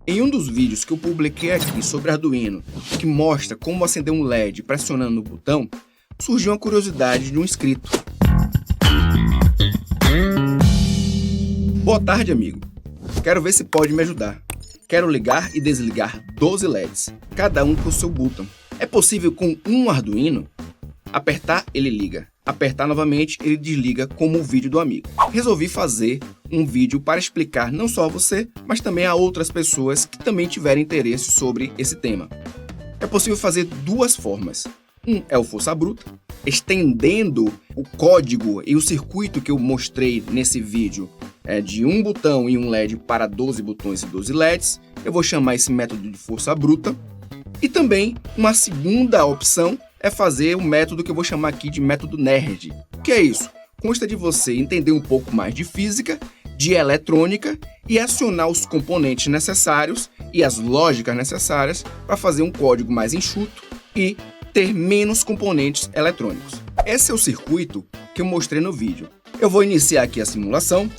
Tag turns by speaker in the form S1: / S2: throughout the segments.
S1: Em um dos vídeos que eu publiquei aqui sobre Arduino, que mostra como acender um LED pressionando no botão, surgiu uma curiosidade de um inscrito. Boa tarde, amigo. Quero ver se pode me ajudar. Quero ligar e desligar 12 LEDs, cada um com o seu botão. É possível com um Arduino? Apertar, ele liga. Apertar novamente, ele desliga, como o vídeo do amigo. Resolvi fazer um vídeo para explicar não só a você, mas também a outras pessoas que também tiverem interesse sobre esse tema. É possível fazer duas formas. Um é o força bruta, estendendo o código e o circuito que eu mostrei nesse vídeo de um botão e um LED para 12 botões e 12 LEDs. Eu vou chamar esse método de força bruta. E também uma segunda opção é fazer o método que eu vou chamar aqui de método nerd. O que é isso? Consta de você entender um pouco mais de física, de eletrônica e acionar os componentes necessários e as lógicas necessárias para fazer um código mais enxuto e ter menos componentes eletrônicos. Esse é o circuito que eu mostrei no vídeo. Eu vou iniciar aqui a simulação.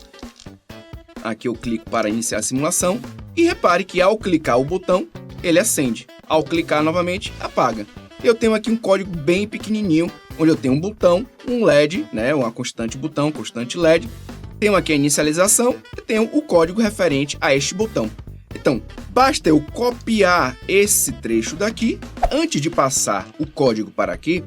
S1: Aqui eu clico para iniciar a simulação e repare que ao clicar o botão, ele acende. Ao clicar novamente, apaga. Eu tenho aqui um código bem pequenininho, onde eu tenho um botão, um LED, uma constante botão, constante LED. Tenho aqui a inicialização e tenho o código referente a este botão. Então, basta eu copiar esse trecho daqui. Antes de passar o código para aqui,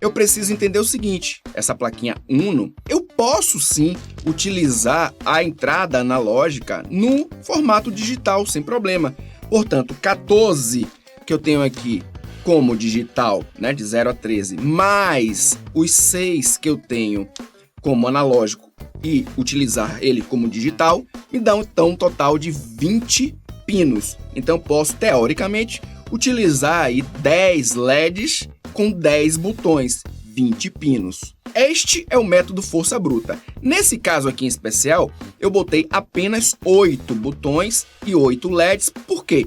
S1: eu preciso entender o seguinte: essa plaquinha Uno, eu posso sim utilizar a entrada analógica no formato digital, sem problema. Portanto, 14 que eu tenho aqui como digital, de 0 a 13, mais os 6 que eu tenho como analógico e utilizar ele como digital, me dá então um total de 20 pinos. Então eu posso, teoricamente, utilizar aí 10 LEDs com 10 botões, 20 pinos. Este é o método força bruta. Nesse caso aqui em especial, eu botei apenas 8 botões e 8 LEDs. Por quê?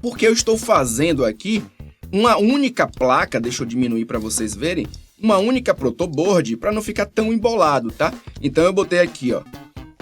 S1: Porque eu estou fazendo aqui uma única placa, deixa eu diminuir para vocês verem, uma única protoboard para não ficar tão embolado, tá? Então eu botei aqui,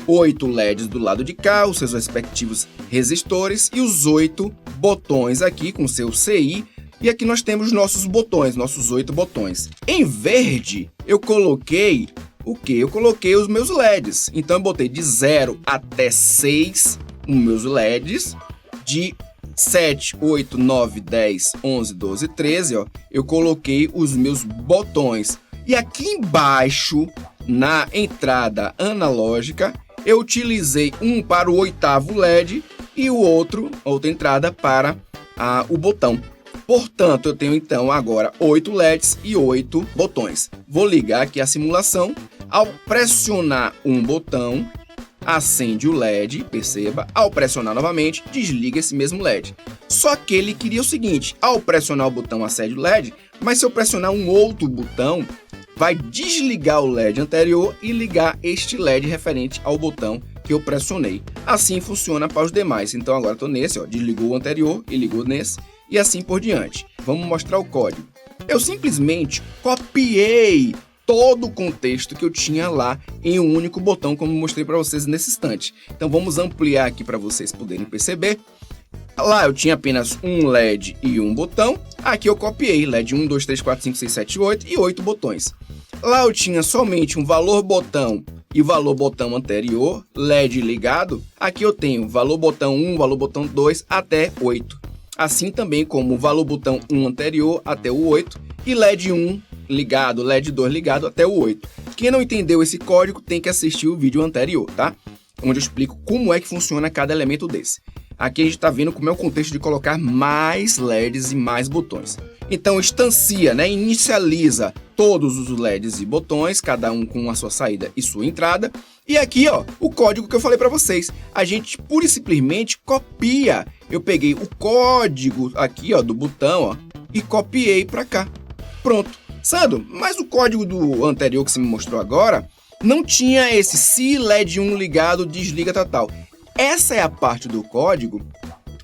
S1: 8 LEDs do lado de cá, os seus respectivos resistores e os 8 botões aqui com seu CI. E aqui nós temos nossos botões, nossos 8 botões. Em verde, eu coloquei o quê? Eu coloquei os meus LEDs. Então eu botei de 0 até 6 os meus LEDs, de 7, 8, 9, 10, 11, 12, 13, eu coloquei os meus botões. E aqui embaixo, na entrada analógica, eu utilizei um para o 8º LED e outra entrada para o botão. Portanto, eu tenho então agora 8 LEDs e 8 botões. Vou ligar aqui a simulação. Ao pressionar um botão, acende o LED, perceba. Ao pressionar novamente, desliga esse mesmo LED. Só que ele queria o seguinte: ao pressionar o botão acende o LED, mas se eu pressionar um outro botão, vai desligar o LED anterior e ligar este LED referente ao botão que eu pressionei. Assim funciona para os demais. Então agora estou nesse, desligou o anterior e ligou nesse, e assim por diante. Vamos mostrar o código. Eu simplesmente copiei todo o contexto que eu tinha lá em um único botão, como mostrei para vocês nesse instante. Então vamos ampliar aqui para vocês poderem perceber. Lá eu tinha apenas um LED e um botão. Aqui eu copiei LED 1, 2, 3, 4, 5, 6, 7, 8 e 8 botões. Lá eu tinha somente um valor botão e valor botão anterior, LED ligado. Aqui eu tenho valor botão 1, valor botão 2 até 8. Assim também como o valor botão 1 anterior até o 8 e LED 1 ligado, LED 2 ligado até o 8. Quem não entendeu esse código tem que assistir o vídeo anterior, tá? Onde eu explico como é que funciona cada elemento desse. Aqui a gente está vendo como é o contexto de colocar mais LEDs e mais botões. Então instancia, inicializa todos os LEDs e botões, cada um com a sua saída e sua entrada. E aqui, o código que eu falei para vocês. A gente pura e simplesmente copia. Eu peguei o código aqui, do botão, e copiei para cá. Pronto. Sandro, mas o código do anterior que você me mostrou agora não tinha esse se LED 1 ligado, desliga tal. Essa é a parte do código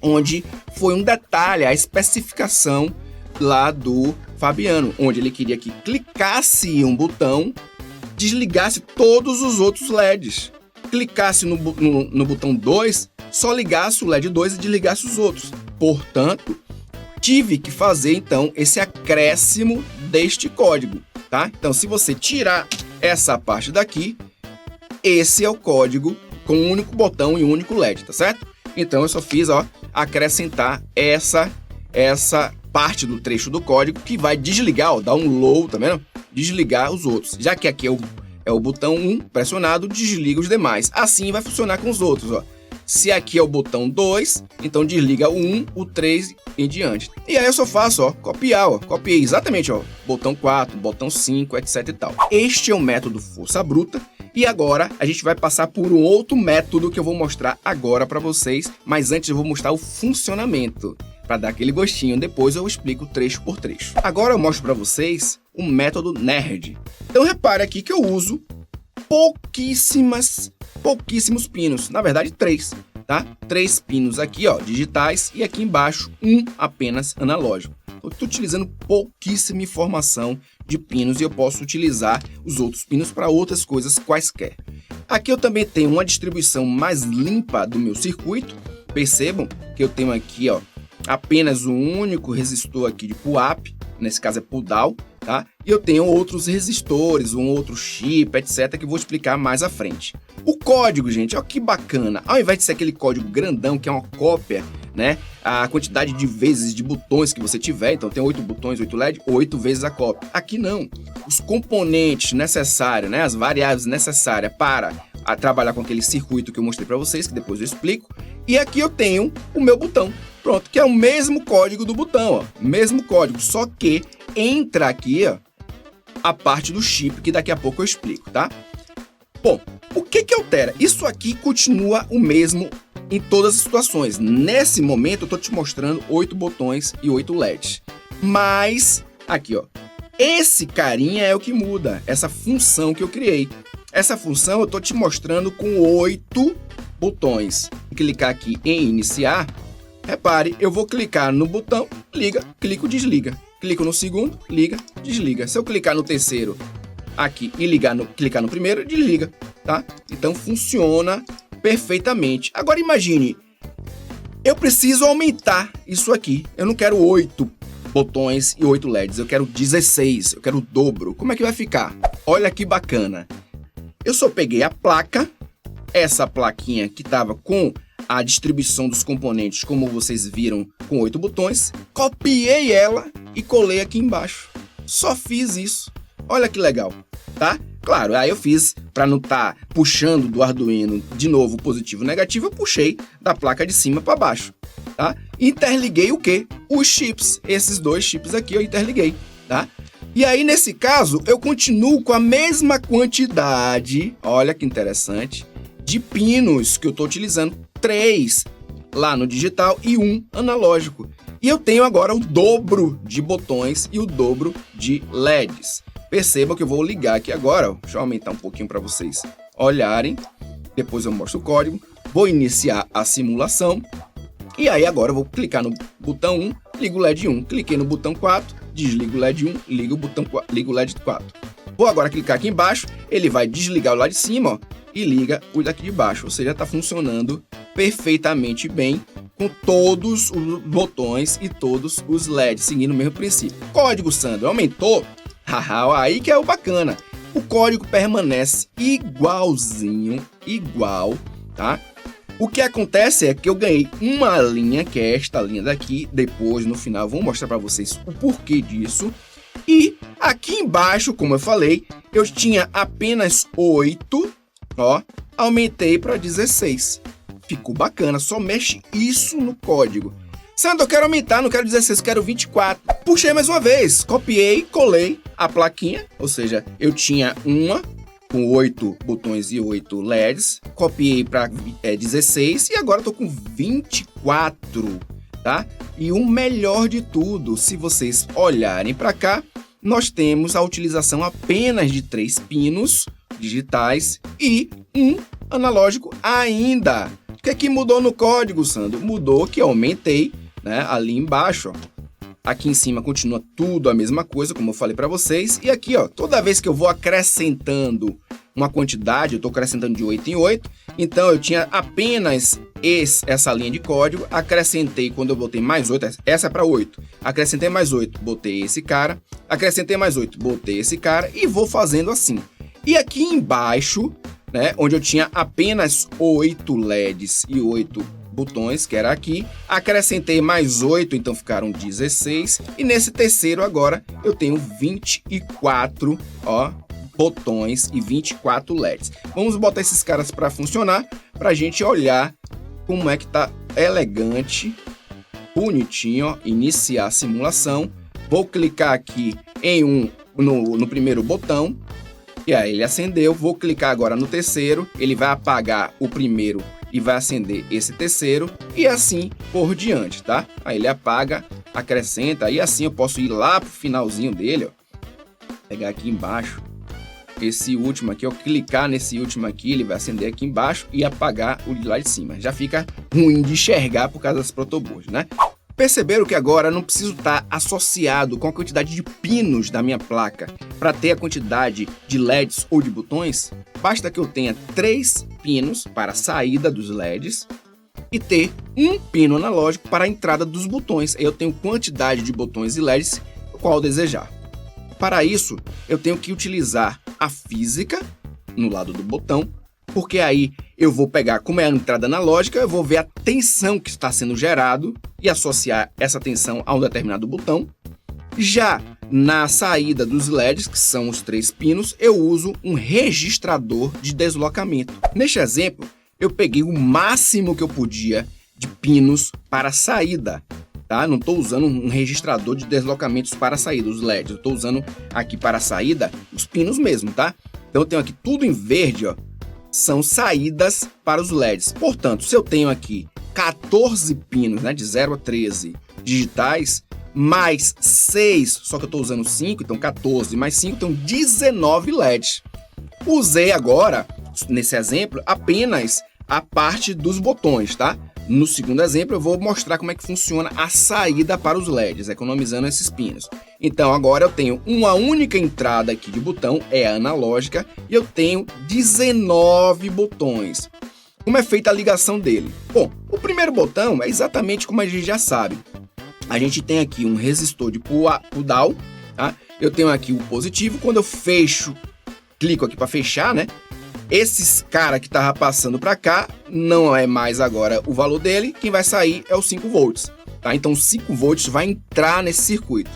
S1: onde foi um detalhe, a especificação lá do Fabiano, onde ele queria que clicasse em um botão, desligasse todos os outros LEDs. clicasse no botão 2, só ligasse o LED 2 e desligasse os outros. Portanto, tive que fazer, então, esse acréscimo deste código, tá? Então, se você tirar essa parte daqui, esse é o código com um único botão e um único LED, tá certo? Então, eu só fiz, ó, acrescentar essa parte do trecho do código que vai desligar, ó, dar um low, tá vendo? Desligar os outros. Já que aqui é o botão 1 pressionado, desliga os demais. Assim vai funcionar com os outros, ó. Se aqui é o botão 2, então desliga o 1, o 3 em diante. E aí eu só faço, ó, copiar, ó. Copiei exatamente, ó, botão 4, botão 5, etc e tal. Este é o método força bruta. E agora a gente vai passar por um outro método que eu vou mostrar agora para vocês. Mas antes eu vou mostrar o funcionamento, para dar aquele gostinho. Depois eu explico trecho por trecho. Agora eu mostro para vocês o método nerd. Então repare aqui que eu uso pouquíssimos pinos. Na verdade, 3, tá? 3 pinos aqui, ó, digitais, e aqui embaixo um apenas analógico. Eu estou utilizando pouquíssima informação de pinos e eu posso utilizar os outros pinos para outras coisas quaisquer. Aqui eu também tenho uma distribuição mais limpa do meu circuito. Percebam que eu tenho aqui, ó, apenas um único resistor aqui de pull-up, nesse caso é pull-down, tá? E eu tenho outros resistores, um outro chip, etc, que eu vou explicar mais à frente. O código, gente, olha que bacana. Ao invés de ser aquele código grandão, que é uma cópia, né? A quantidade de vezes de botões que você tiver, então tem 8 botões, 8 LED, 8 vezes a cópia. Aqui não. Os componentes necessários, né? As variáveis necessárias para trabalhar com aquele circuito que eu mostrei para vocês, que depois eu explico. E aqui eu tenho o meu botão. Pronto, que é o mesmo código do botão, ó. Mesmo código, só que entra aqui, ó, a parte do chip, que daqui a pouco eu explico, tá? Bom, o que altera? Isso aqui continua o mesmo em todas as situações. Nesse momento eu tô te mostrando 8 botões e 8 LEDs. Mas, aqui, ó, esse carinha é o que muda, essa função que eu criei. Essa função eu tô te mostrando com 8 botões. Vou clicar aqui em iniciar. Repare, eu vou clicar no botão, liga, clico, desliga. Clico no segundo, liga, desliga. Se eu clicar no terceiro aqui e clicar no primeiro, desliga, tá? Então funciona perfeitamente. Agora imagine, eu preciso aumentar isso aqui. Eu não quero 8 botões e 8 LEDs, eu quero 16, eu quero o dobro. Como é que vai ficar? Olha que bacana. Eu só peguei a placa, essa plaquinha que estava com a distribuição dos componentes, como vocês viram, com 8 botões, copiei ela e colei aqui embaixo. Só fiz isso. Olha que legal, tá? Claro, aí eu fiz, para não estar puxando do Arduino de novo positivo e negativo, eu puxei da placa de cima para baixo, tá? Interliguei o quê? Os chips. Esses 2 chips aqui eu interliguei, tá? E aí, nesse caso, eu continuo com a mesma quantidade, olha que interessante, de pinos que eu estou utilizando. 3 lá no digital e 1 analógico. E eu tenho agora o dobro de botões e o dobro de LEDs. Percebam que eu vou ligar aqui agora, ó. Deixa eu aumentar um pouquinho para vocês olharem. Depois eu mostro o código. Vou iniciar a simulação. E aí agora eu vou clicar no botão 1, ligo o LED 1. Cliquei no botão 4, desligo o LED 1, ligo o LED 4. Vou agora clicar aqui embaixo, ele vai desligar o lá de cima, ó, e liga o daqui de baixo. Ou seja, está funcionando perfeitamente bem com todos os botões e todos os LEDs, seguindo o mesmo princípio. Código, Sandro, aumentou? Haha, aí que é o bacana. O código permanece igualzinho, igual, tá? O que acontece é que eu ganhei uma linha, que é esta linha daqui. Depois, no final, vou mostrar para vocês o porquê disso. E aqui embaixo, como eu falei, eu tinha apenas 8, ó, aumentei para 16. Ficou bacana, só mexe isso no código. Sandro, eu quero aumentar, não quero 16, eu quero 24. Puxei mais uma vez, copiei, colei a plaquinha, ou seja, eu tinha uma com 8 botões e 8 LEDs, copiei para 16 e agora estou com 24, tá? E o melhor de tudo, se vocês olharem para cá, nós temos a utilização apenas de 3 pinos digitais e um analógico ainda. O que mudou no código, Sandro? Mudou que eu aumentei, né, ali embaixo, ó. Aqui em cima continua tudo a mesma coisa, como eu falei para vocês. E aqui, ó, toda vez que eu vou acrescentando uma quantidade, eu estou acrescentando de 8 em 8, então eu tinha apenas essa linha de código, acrescentei quando eu botei mais 8, essa é para 8, acrescentei mais 8, botei esse cara, acrescentei mais 8, botei esse cara e vou fazendo assim. E aqui embaixo, né, onde eu tinha apenas 8 LEDs e 8 botões, que era aqui, acrescentei mais 8, então ficaram 16, e nesse terceiro agora eu tenho 24, botões e 24 LEDs. Vamos botar esses caras para funcionar, para a gente olhar como é que tá elegante, bonitinho, iniciar a simulação. Vou clicar aqui em no primeiro botão, e aí ele acendeu. Vou clicar agora no terceiro, ele vai apagar o primeiro e vai acender esse terceiro, e assim por diante, tá? Aí ele apaga, acrescenta, e assim eu posso ir lá pro finalzinho dele, pegar aqui embaixo, esse último aqui, clicar nesse último aqui, ele vai acender aqui embaixo e apagar o de lá de cima. Já fica ruim de enxergar por causa das protoboards, né? Perceberam que agora eu não preciso estar associado com a quantidade de pinos da minha placa para ter a quantidade de LEDs ou de botões? Basta que eu tenha 3 pinos para a saída dos LEDs e ter um pino analógico para a entrada dos botões. Eu tenho quantidade de botões e LEDs qual desejar. Para isso, eu tenho que utilizar a física no lado do botão, porque aí eu vou pegar, como é a entrada analógica, eu vou ver a tensão que está sendo gerado e associar essa tensão a um determinado botão. Já na saída dos LEDs, que são os 3 pinos, eu uso um registrador de deslocamento. Neste exemplo, eu peguei o máximo que eu podia de pinos para a saída. Tá? Não estou usando um registrador de deslocamentos para a saída, os LEDs. Eu estou usando aqui para a saída os pinos mesmo, tá? Então eu tenho aqui tudo em verde, são saídas para os LEDs. Portanto, se eu tenho aqui 14 pinos, né, de 0 a 13 digitais, mais 6, só que eu estou usando 5, então 14 mais 5, então 19 LEDs. Usei agora, nesse exemplo, apenas a parte dos botões, tá? No segundo exemplo, eu vou mostrar como é que funciona a saída para os LEDs, economizando esses pinos. Então, agora eu tenho uma única entrada aqui de botão, é a analógica, e eu tenho 19 botões. Como é feita a ligação dele? Bom, o primeiro botão é exatamente como a gente já sabe. A gente tem aqui um resistor de pull-down, tá? Eu tenho aqui o positivo, quando eu fecho, clico aqui para fechar, né? Esses cara que tava passando para cá, não é mais agora o valor dele, quem vai sair é os 5 volts, tá? Então 5 volts vai entrar nesse circuito.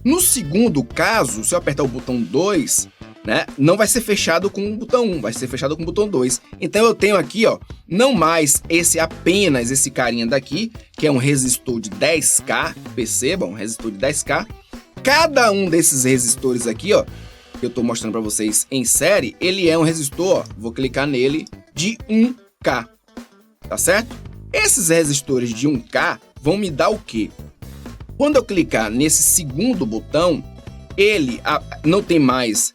S1: No segundo caso, se eu apertar o botão 2, né, não vai ser fechado com o botão 1, vai ser fechado com o botão 2. Então eu tenho aqui, não mais apenas esse carinha daqui, que é um resistor de 10K, percebam, um resistor de 10K. Cada um desses resistores aqui, que eu estou mostrando para vocês em série, ele é um resistor, vou clicar nele, de 1K, tá certo? Esses resistores de 1K vão me dar o quê? Quando eu clicar nesse segundo botão, ele não tem mais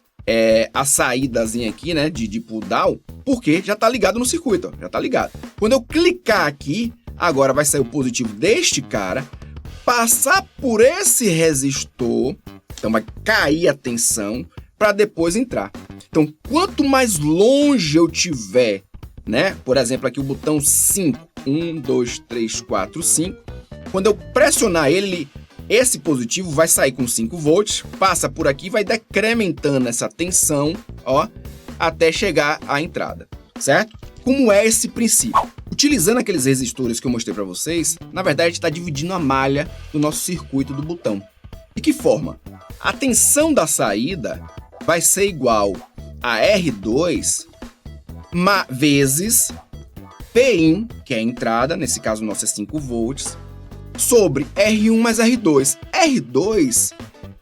S1: a saídazinha aqui, né, de pull down, porque já está ligado no circuito, já está ligado. Quando eu clicar aqui, agora vai sair o positivo deste cara, passar por esse resistor, então vai cair a tensão, para depois entrar. Então, quanto mais longe eu tiver, né? Por exemplo, aqui o botão 5, 1, 2, 3, 4, 5. Quando eu pressionar ele, esse positivo vai sair com 5 volts, passa por aqui e vai decrementando essa tensão, até chegar à entrada, certo? Como é esse princípio? Utilizando aqueles resistores que eu mostrei para vocês, na verdade, a gente está dividindo a malha do nosso circuito do botão. De que forma? A tensão da saída vai ser igual a R2 vezes P1, que é a entrada, nesse caso o nosso é 5 volts, sobre R1 mais R2. R2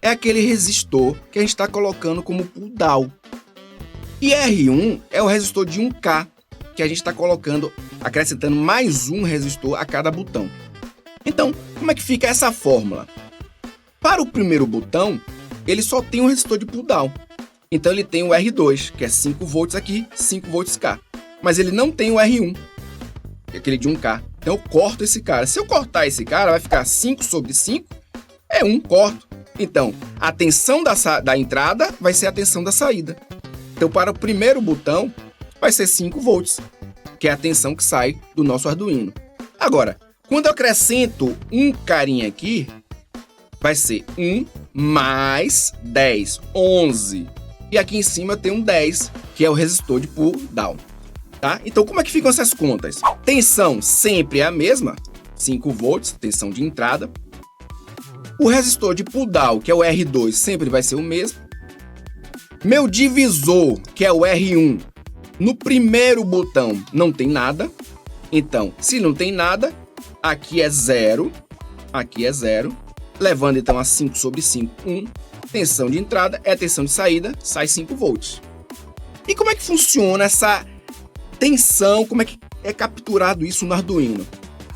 S1: é aquele resistor que a gente está colocando como pull down. E R1 é o resistor de 1K, que a gente está colocando, acrescentando mais um resistor a cada botão. Então, como é que fica essa fórmula? Para o primeiro botão, ele só tem um resistor de pull down. Então ele tem o R2, que é 5 volts aqui, 5 volts K. Mas ele não tem o R1, que é aquele de 1K. Então eu corto esse cara. Se eu cortar esse cara, vai ficar 5 sobre 5, é 1, corto. Então, a tensão da entrada vai ser a tensão da saída. Então, para o primeiro botão, vai ser 5 volts, que é a tensão que sai do nosso Arduino. Agora, quando eu acrescento um carinha aqui, vai ser 1 mais 10, 11. E aqui em cima tem um 10, que é o resistor de pull down. Tá? Então, como é que ficam essas contas? Tensão sempre é a mesma, 5 volts, tensão de entrada. O resistor de pull down, que é o R2, sempre vai ser o mesmo. Meu divisor, que é o R1, no primeiro botão não tem nada. Então, se não tem nada, aqui é 0, aqui é 0. Levando então a 5 sobre 5, 1. Tensão de entrada é a tensão de saída, sai 5 volts. E como é que funciona essa tensão, como é que é capturado isso no Arduino?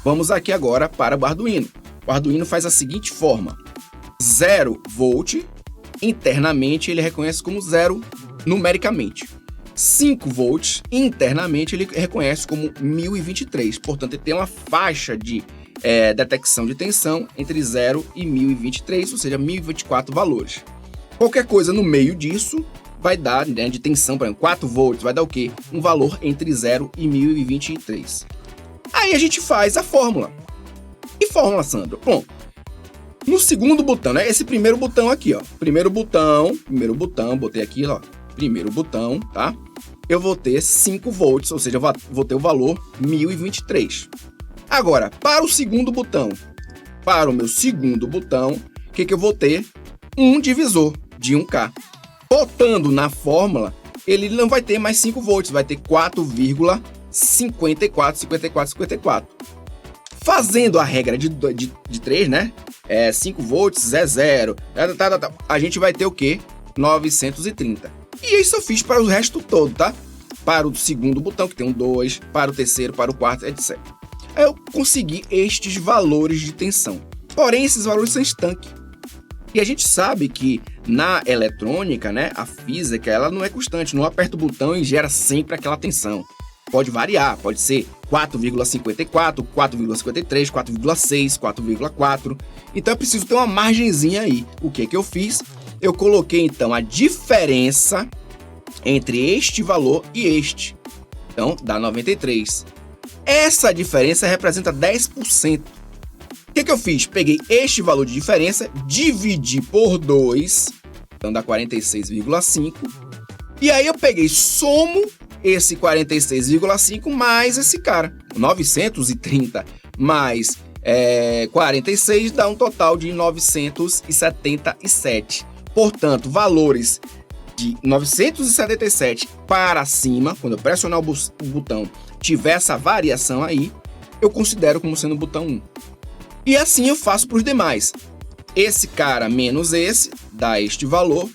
S1: Vamos aqui agora para o Arduino. O Arduino faz a seguinte forma: 0 volt, internamente ele reconhece como 0 numericamente. 5 volts, internamente ele reconhece como 1023. Portanto, ele tem uma faixa de detecção de tensão entre 0 e 1023, ou seja, 1024 valores. Qualquer coisa no meio disso vai dar, né, de tensão, por exemplo, 4 volts, vai dar o quê? Um valor entre 0 e 1023. Aí a gente faz a fórmula. Que fórmula, Sandro? Bom, no segundo botão, né? Esse primeiro botão aqui, ó. Primeiro botão, botei aqui, ó. Primeiro botão, tá? Eu vou ter 5 volts, ou seja, eu vou ter o valor 1023. Agora, para o segundo botão, para o meu segundo botão, o que eu vou ter? Um divisor de 1K. Botando na fórmula, ele não vai ter mais 5 volts, vai ter 4,54. Fazendo a regra de 3, né? 5 volts é 0. A gente vai ter o quê? 930. E isso eu fiz para o resto todo, tá? Para o segundo botão, que tem um 2, para o terceiro, para o quarto, etc. Aí eu consegui estes valores de tensão. Porém, esses valores são estanques. E a gente sabe que na eletrônica, né, a física, ela não é constante. Não aperta o botão e gera sempre aquela tensão. Pode variar, pode ser 4,54, 4,53, 4,6, 4,4. Então é preciso ter uma margenzinha aí. O que eu fiz? Eu coloquei então a diferença entre este valor e este. Então dá 93. Essa diferença representa 10%. O que eu fiz? Peguei este valor de diferença, dividi por 2, então dá 46,5. E aí eu peguei, somo esse 46,5 mais esse cara. 930 mais 46 dá um total de 977. Portanto, valores de 977 para cima, quando eu pressionar o botão, tiver essa variação aí, eu considero como sendo o botão 1. E assim eu faço para os demais. Esse cara menos esse dá este valor.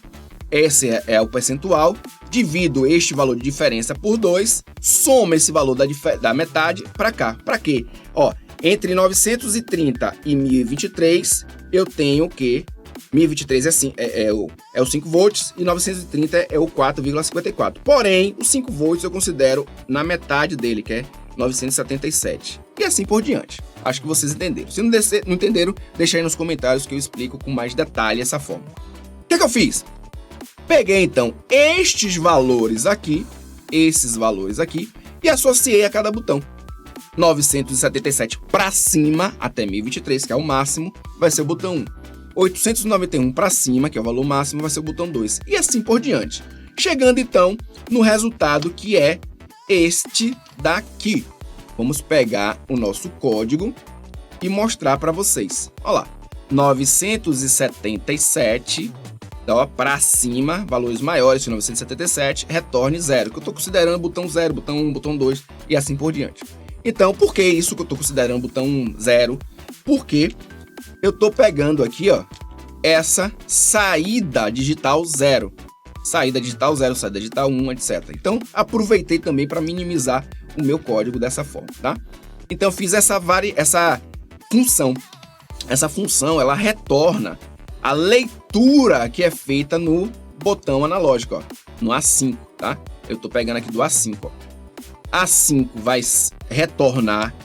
S1: Esse é o percentual. Divido este valor de diferença por 2. Soma esse valor da metade para cá. Para quê? Ó, entre 930 e 1023, eu tenho o quê? 1023 é o 5 volts e 930 é o 4,54. Porém, os 5 volts eu considero na metade dele, que é 977. E assim por diante. Acho que vocês entenderam. Se não entenderam, deixa aí nos comentários que eu explico com mais detalhe essa forma. O que eu fiz? Peguei então estes valores aqui, esses valores aqui, e associei a cada botão. 977 para cima, até 1023, que é o máximo, vai ser o botão 1. 891 para cima, que é o valor máximo, vai ser o botão 2. E assim por diante. Chegando então no resultado que é este daqui. Vamos pegar o nosso código e mostrar para vocês. Olha lá, 977, então, para cima, valores maiores de 977, retorne 0, que eu estou considerando botão 0, botão 1, botão 2 e assim por diante. Então, por que isso que eu estou considerando botão 0? Porque eu estou pegando aqui, ó, essa saída digital 0. Saída digital 0, saída digital 1, etc. Então, aproveitei também para minimizar o meu código dessa forma, tá? Então, eu fiz essa função. Essa função, ela retorna a leitura que é feita no botão analógico, ó, no A5, tá? Eu tô pegando aqui do A5, ó. A5 vai retornar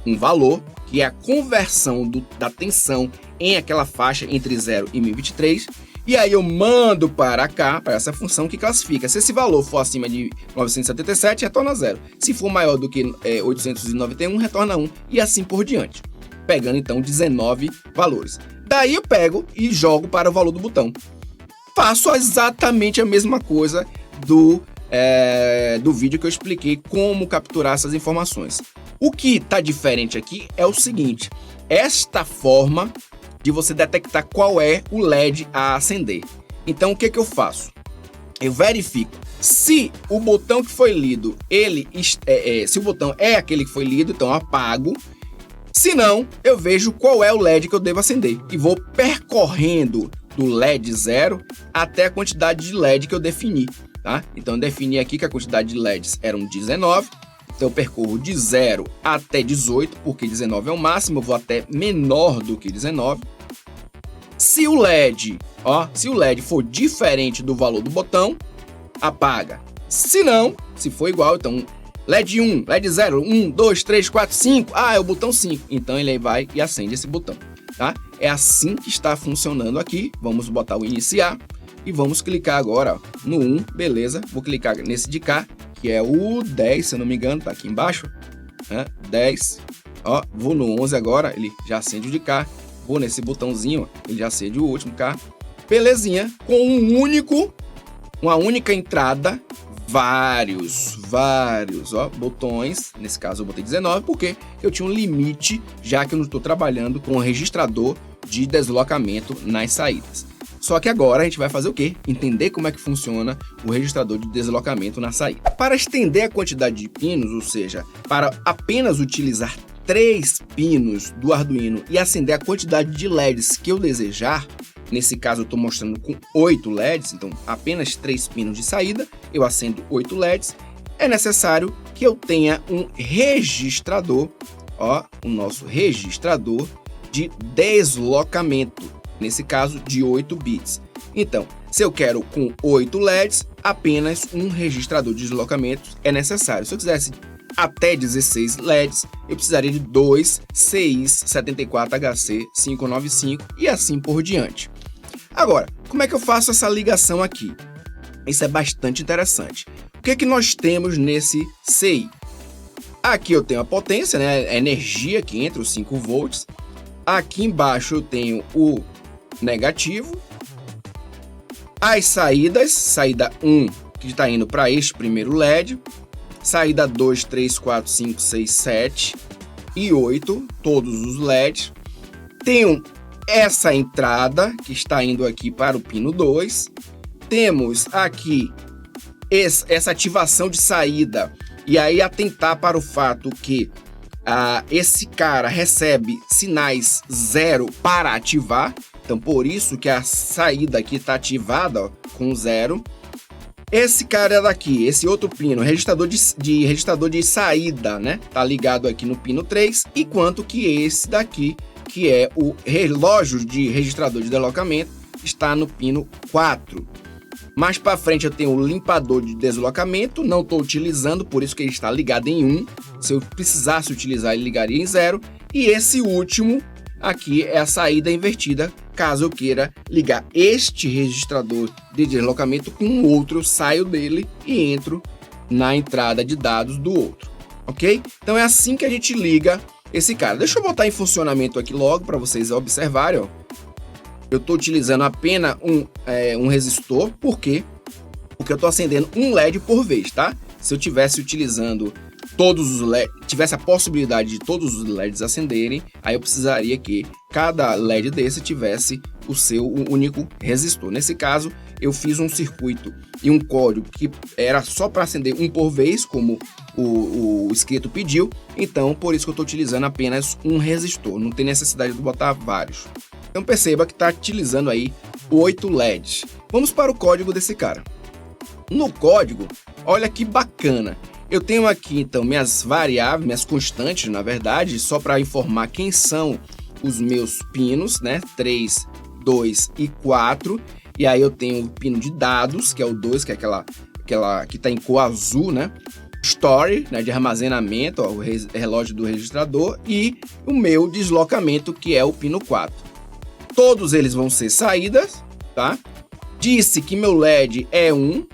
S1: um valor, que é a conversão da tensão em aquela faixa entre 0 e 1023, E aí eu mando para cá, para essa função que classifica. Se esse valor for acima de 977, retorna 0. Se for maior do que 891, retorna 1. E assim por diante. Pegando então 19 valores. Daí eu pego e jogo para o valor do botão. Faço exatamente a mesma coisa do vídeo que eu expliquei como capturar essas informações. O que está diferente aqui é o seguinte. Esta forma de você detectar qual é o LED a acender. Então o que eu faço? Eu verifico se o botão que foi lido, se o botão é aquele que foi lido, então eu apago. Se não, eu vejo qual é o LED que eu devo acender e vou percorrendo do LED 0 até a quantidade de LED que eu defini, tá? Então eu defini aqui que a quantidade de LEDs eram 19. Então eu percorro de 0 até 18, porque 19 é o máximo, eu vou até menor do que 19. Se o LED for diferente do valor do botão, apaga. Se não, se for igual, então LED 1, LED 0, 1, 2, 3, 4, 5. É o botão 5. Então ele vai e acende esse botão, tá? É assim que está funcionando aqui. Vamos botar o iniciar e vamos clicar agora no 1, beleza. Vou clicar nesse de cá, que é o 10, se eu não me engano, tá aqui embaixo. 10, vou no 11 agora, ele já acende o de cá. Vou nesse botãozinho, ele já acende o último cá. Belezinha, com uma única entrada, vários botões. Nesse caso eu botei 19, porque eu tinha um limite, já que eu não estou trabalhando com o registrador de deslocamento nas saídas. Só que agora a gente vai fazer o quê? Entender como é que funciona o registrador de deslocamento na saída. Para estender a quantidade de pinos, ou seja, para apenas utilizar 3 pinos do Arduino e acender a quantidade de LEDs que eu desejar, nesse caso eu estou mostrando com 8 LEDs, então apenas 3 pinos de saída, eu acendo 8 LEDs, é necessário que eu tenha um registrador, o nosso registrador de deslocamento, nesse caso de 8 bits. Então, se eu quero com 8 LEDs, apenas um registrador de deslocamento é necessário. Se eu quisesse até 16 LEDs, eu precisaria de 2 CIs 74HC595 e assim por diante. Agora, como é que eu faço essa ligação aqui? Isso é bastante interessante. O que é que nós temos nesse CI? Aqui eu tenho a potência, né, a energia que entra, os 5 volts. Aqui embaixo eu tenho o negativo. As saídas, saída 1 que está indo para este primeiro LED. Saída 2, 3, 4, 5, 6, 7 e 8, todos os LEDs. Tenho essa entrada que está indo aqui para o pino 2. Temos aqui essa ativação de saída. E aí atentar para o fato que esse cara recebe sinais 0 para ativar. Então por isso que a saída aqui está ativada com 0. Esse cara daqui, esse outro pino, registrador de saída, né? Tá ligado aqui no pino 3, enquanto que esse daqui, que é o relógio de registrador de deslocamento, está no pino 4. Mais para frente eu tenho o limpador de deslocamento, não estou utilizando, por isso que ele está ligado em 1. Se eu precisasse utilizar, ele ligaria em 0. E esse último aqui é a saída invertida, caso eu queira ligar este registrador de deslocamento com um outro, eu saio dele e entro na entrada de dados do outro, ok? Então é assim que a gente liga esse cara. Deixa eu botar em funcionamento aqui logo para vocês observarem, ó. Eu estou utilizando apenas um resistor, por quê? Porque eu estou acendendo um LED por vez, tá? Se eu tivesse utilizando todos os LEDs, tivesse a possibilidade de todos os LEDs acenderem, aí eu precisaria que cada LED desse tivesse o seu único resistor. Nesse caso, eu fiz um circuito e um código que era só para acender um por vez, como o inscrito pediu, então por isso que eu estou utilizando apenas um resistor, não tem necessidade de botar vários. Então perceba que está utilizando aí 8 LEDs. Vamos para o código desse cara. No código, olha que bacana. Eu tenho aqui então minhas variáveis, minhas constantes, na verdade, só para informar quem são os meus pinos, né? 3, 2 e 4. E aí eu tenho o pino de dados, que é o 2, que é aquela que está em cor azul, né? Story, né, de armazenamento, ó, o relógio do registrador, e o meu deslocamento, que é o pino 4. Todos eles vão ser saídas, tá? Disse que meu LED é 1,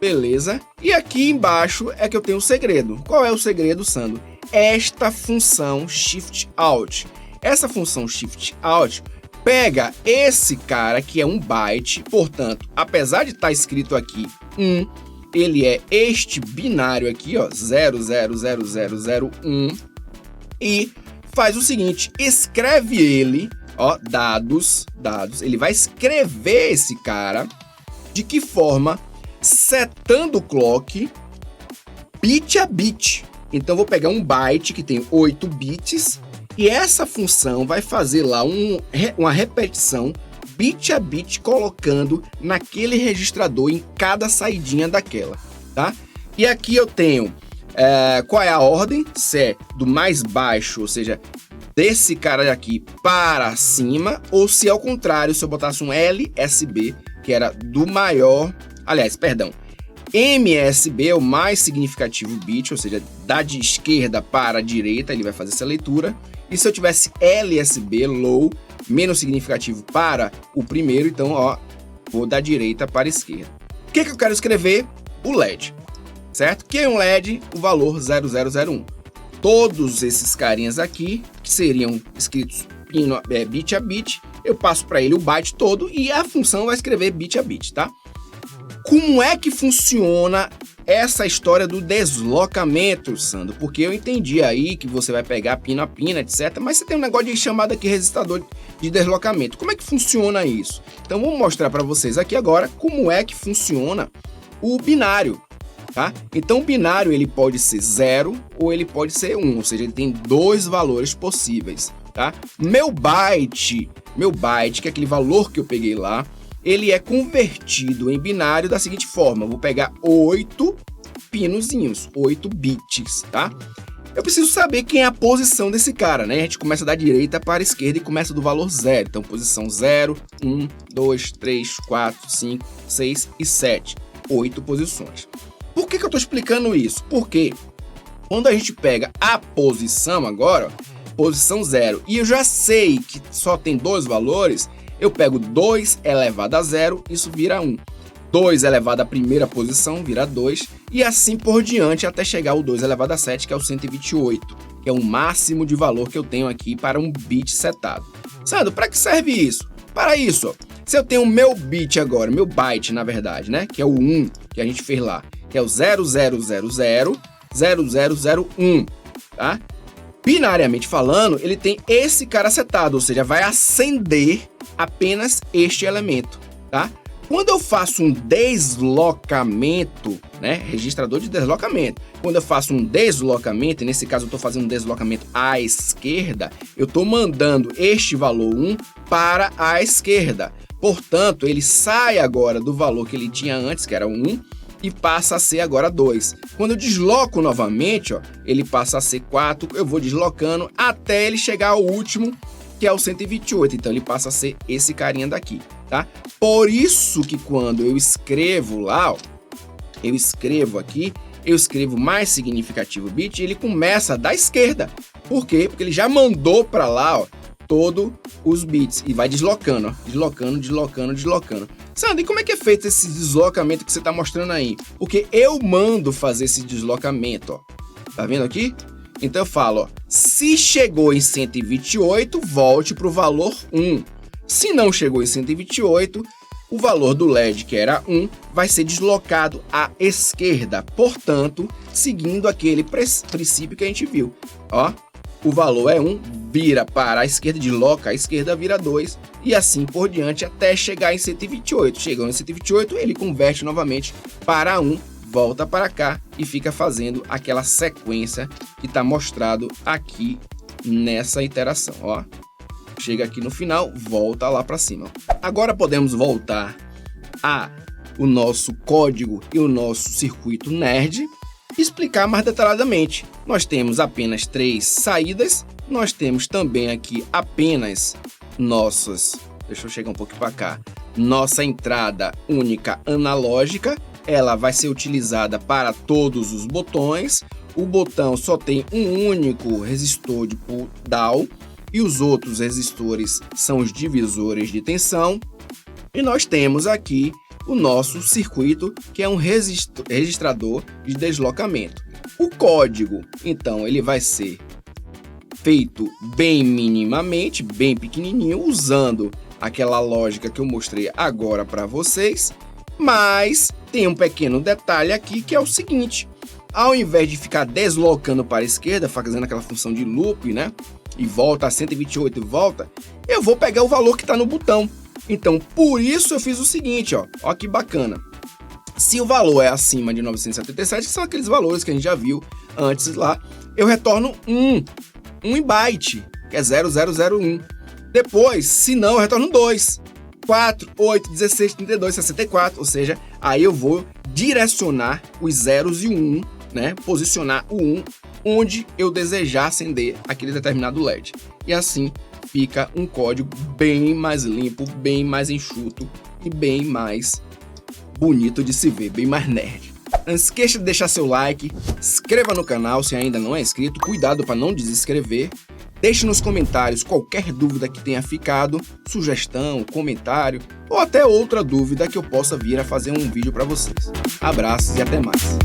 S1: beleza. E aqui embaixo é que eu tenho o segredo. Qual é o segredo, Sandro? Esta função Shift Out. Essa função Shift Out pega esse cara que é um byte, portanto, apesar de estar escrito aqui 1, ele é este binário aqui, ó, 000001, e faz o seguinte, escreve ele, ó, dados, ele vai escrever esse cara, de que forma? Setando o clock bit a bit. Então eu vou pegar um byte que tem 8 bits, e essa função vai fazer lá uma repetição bit a bit, colocando naquele registrador em cada saidinha daquela, tá? E aqui eu tenho qual é a ordem, se é do mais baixo, ou seja, desse cara aqui para cima, ou se ao contrário, se eu botasse um LSB, que era do maior, aliás, perdão, MSB é o mais significativo bit, ou seja, da de esquerda para a direita, ele vai fazer essa leitura. E se eu tivesse LSB, low, menos significativo para o primeiro, então, ó, vou da direita para a esquerda. O que eu quero escrever? O LED, certo? Que é um LED, o valor 0001. Todos esses carinhas aqui, que seriam escritos bit a bit, eu passo para ele o byte todo e a função vai escrever bit a bit, tá? Como é que funciona essa história do deslocamento, Sandro? Porque eu entendi aí que você vai pegar pino a pino, etc. Mas você tem um negócio de chamado aqui resistador de deslocamento. Como é que funciona isso? Então, vou mostrar para vocês aqui agora como é que funciona o binário, tá? Então, o binário ele pode ser 0 ou ele pode ser 1, ou seja, ele tem dois valores possíveis, tá? Meu byte, que é aquele valor que eu peguei lá, ele é convertido em binário da seguinte forma, eu vou pegar 8 pinozinhos, 8 bits, tá? Eu preciso saber quem é a posição desse cara, né? A gente começa da direita para a esquerda e começa do valor 0. Então, posição 0, 1, 2, 3, 4, 5, 6 e 7. 8 posições. Por que eu estou explicando isso? Porque quando a gente pega a posição agora, posição 0, e eu já sei que só tem dois valores, eu pego 2 elevado a 0, isso vira 1. 2 elevado à primeira posição vira 2, e assim por diante até chegar ao 2 elevado a 7, que é o 128, que é o máximo de valor que eu tenho aqui para um bit setado. Sandro, para que serve isso? Para isso, ó, se eu tenho o meu bit agora, meu byte na verdade, né, que é o 1 que a gente fez lá, que é o 00000001, tá? Binariamente falando, ele tem esse cara setado, ou seja, vai acender apenas este elemento, tá? Quando eu faço um deslocamento, né, registrador de deslocamento, quando eu faço um deslocamento, e nesse caso eu estou fazendo um deslocamento à esquerda, eu estou mandando este valor 1 para a esquerda. Portanto, ele sai agora do valor que ele tinha antes, que era 1, e passa a ser agora 2. Quando eu desloco novamente, ó, ele passa a ser 4, eu vou deslocando até ele chegar ao último, que é o 128, então ele passa a ser esse carinha daqui, tá? Por isso que quando eu escrevo lá, ó, eu escrevo aqui, eu escrevo mais significativo bit, ele começa da esquerda. Por quê? Porque ele já mandou para lá, ó, todos os bits e vai deslocando, ó, deslocando. Sandro, e como é que é feito esse deslocamento que você está mostrando aí? Porque eu mando fazer esse deslocamento, ó. Tá vendo aqui? Então eu falo, ó, se chegou em 128, volte para o valor 1. Se não chegou em 128, o valor do LED, que era 1, vai ser deslocado à esquerda. Portanto, seguindo aquele princípio que a gente viu. Ó, o valor é 1, vira para a esquerda, desloca à esquerda, vira 2, e assim por diante até chegar em 128. Chegando em 128, ele converte novamente para 1, volta para cá e fica fazendo aquela sequência que está mostrado aqui nessa iteração, ó. Chega aqui no final, volta lá para cima. Agora podemos voltar o nosso código e o nosso circuito nerd e explicar mais detalhadamente. Nós temos apenas 3 saídas, nós temos também aqui apenas deixa eu chegar um pouquinho para cá, nossa entrada única analógica. Ela vai ser utilizada para todos os botões. O botão só tem um único resistor de pull down e os outros resistores são os divisores de tensão. E nós temos aqui o nosso circuito, que é um registrador de deslocamento. O código, então, ele vai ser feito bem minimamente, bem pequenininho, usando aquela lógica que eu mostrei agora para vocês, mas tem um pequeno detalhe aqui que é o seguinte: ao invés de ficar deslocando para a esquerda, fazendo aquela função de loop, né, e volta a 128 e volta, eu vou pegar o valor que está no botão. Então, por isso eu fiz o seguinte, ó que bacana. Se o valor é acima de 977, que são aqueles valores que a gente já viu antes lá, eu retorno 1 em byte, que é 0001. Depois, se não, eu retorno 2, 4, 8, 16, 32, 64, ou seja, aí eu vou direcionar os zeros e o 1, né? Posicionar o 1 onde eu desejar acender aquele determinado LED. E assim fica um código bem mais limpo, bem mais enxuto e bem mais bonito de se ver, bem mais nerd. Não esqueça de deixar seu like, inscreva no canal se ainda não é inscrito, cuidado para não desinscrever. Deixe nos comentários qualquer dúvida que tenha ficado, sugestão, comentário ou até outra dúvida que eu possa vir a fazer um vídeo para vocês. Abraços e até mais.